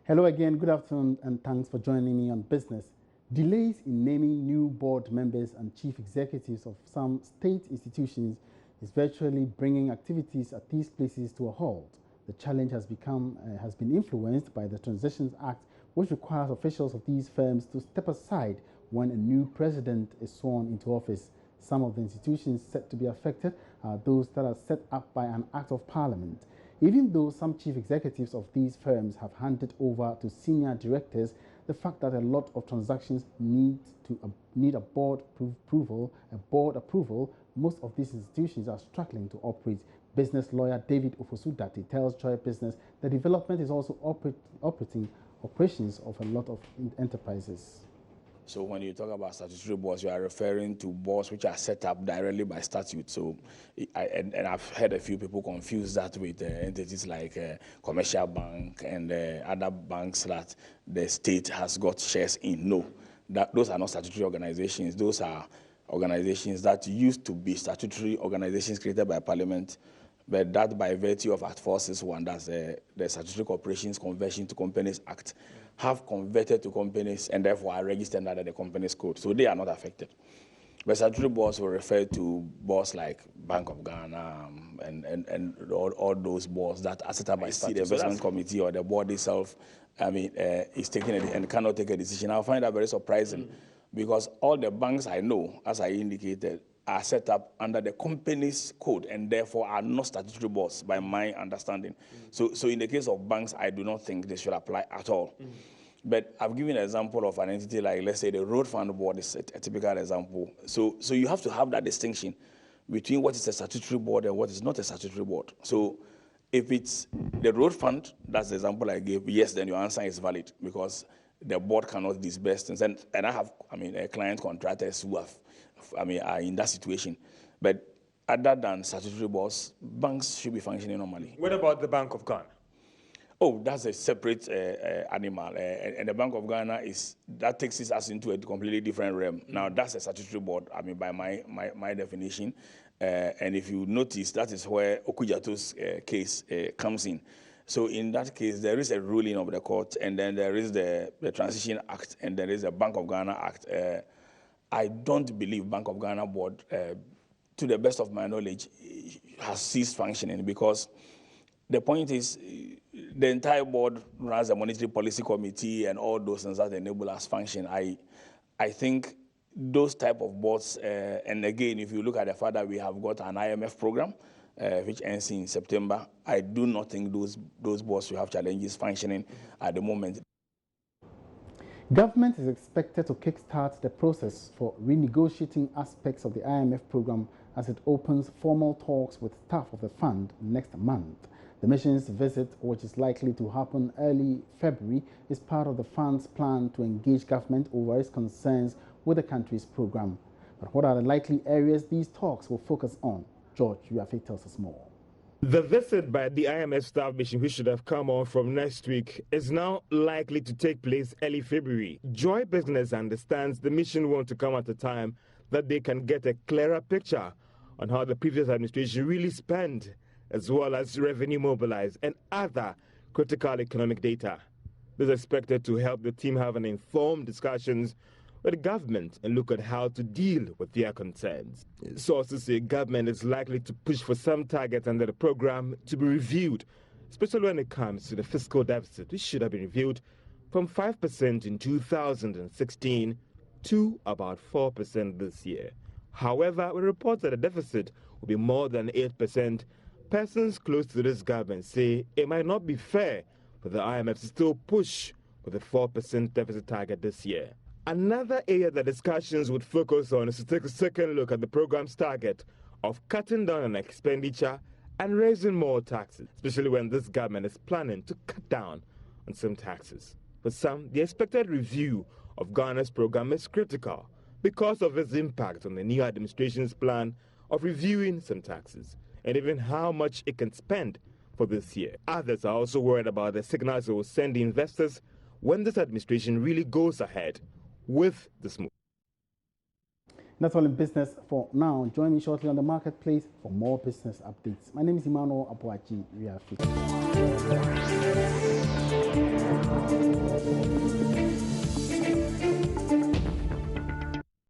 Hello again, good afternoon, and thanks for joining me on Business. Delays in naming new board members and chief executives of some state institutions is virtually bringing activities at these places to a halt. The challenge has been influenced by the Transitions Act, which requires officials of these firms to step aside when a new president is sworn into office. Some of the institutions set to be affected are those that are set up by an act of parliament. Even though some chief executives of these firms have handed over to senior directors, the fact that a lot of transactions need a board approval, most of these institutions are struggling to operate. Business lawyer David Ofosudati tells Joy Business the development is also operating operations of a lot of enterprises. So when you talk about statutory boards, you are referring to boards which are set up directly by statute. So, and I've heard a few people confuse that with entities like Commercial Bank and other banks that the state has got shares in. No, those are not statutory organizations. Those are organizations that used to be statutory organizations created by Parliament, but that by virtue of Act 461, that's the Statutory Corporations Conversion to Companies Act, have converted to companies and therefore are registered under the Companies Code. So they are not affected. But statutory boards will refer to boards like Bank of Ghana and all those boards that are set up by statute. The investment committee or the board itself, is taking and cannot take a decision. I find that very surprising because all the banks I know, as I indicated, are set up under the Companies Code and therefore are not statutory boards by my understanding. So in the case of banks, I do not think they should apply at all. But I've given an example of an entity like, let's say, the Road Fund Board is a typical example. So you have to have that distinction between what is a statutory board and what is not a statutory board. So if it's the Road Fund, that's the example I gave, yes, then your answer is valid because the board cannot disburse things. And I have, client contractors who have, are in that situation. But other than statutory boards, banks should be functioning normally. What about the Bank of Ghana? Oh, that's a separate animal. And the Bank of Ghana that takes us into a completely different realm. Now, that's a statutory board, by my definition. And if you notice, that is where Okudjato's case comes in. So in that case, there is a ruling of the court, and then there is the Transition Act, and there is the Bank of Ghana Act. I don't believe Bank of Ghana board, to the best of my knowledge, has ceased functioning because the point is the entire board runs a monetary policy committee and all those things that enable us function. I think those type of boards, and again, if you look at the fact that we have got an IMF program, which ends in September, I do not think those boards will have challenges functioning at the moment. Government is expected to kickstart the process for renegotiating aspects of the IMF program as it opens formal talks with staff of the fund next month. The mission's visit, which is likely to happen early February, is part of the fund's plan to engage government over its concerns with the country's program. But what are the likely areas these talks will focus on? George Uafe tells us more. The visit by the IMF staff mission, which should have come on from next week, is now likely to take place early February. Joy Business understands the mission want to come at a time that they can get a clearer picture on how the previous administration really spent, as well as revenue mobilized and other critical economic data. This is expected to help the team have an informed discussions with the government and look at how to deal with their concerns. Sources say government is likely to push for some targets under the program to be reviewed, especially when it comes to the fiscal deficit, which should have been reviewed from 5% in 2016 to about 4% this year. However, with reports that the deficit will be more than 8%, persons close to this government say it might not be fair for the IMF to still push for the 4% deficit target this year. Another area that discussions would focus on is to take a second look at the program's target of cutting down on expenditure and raising more taxes, especially when this government is planning to cut down on some taxes. For some, the expected review of Ghana's program is critical because of its impact on the new administration's plan of reviewing some taxes and even how much it can spend for this year. Others are also worried about the signals it will send the investors when this administration really goes ahead with this move. That's all in business for now. Join me shortly on the marketplace for more business updates. My name is Emmanuel Apoachi. We are fit.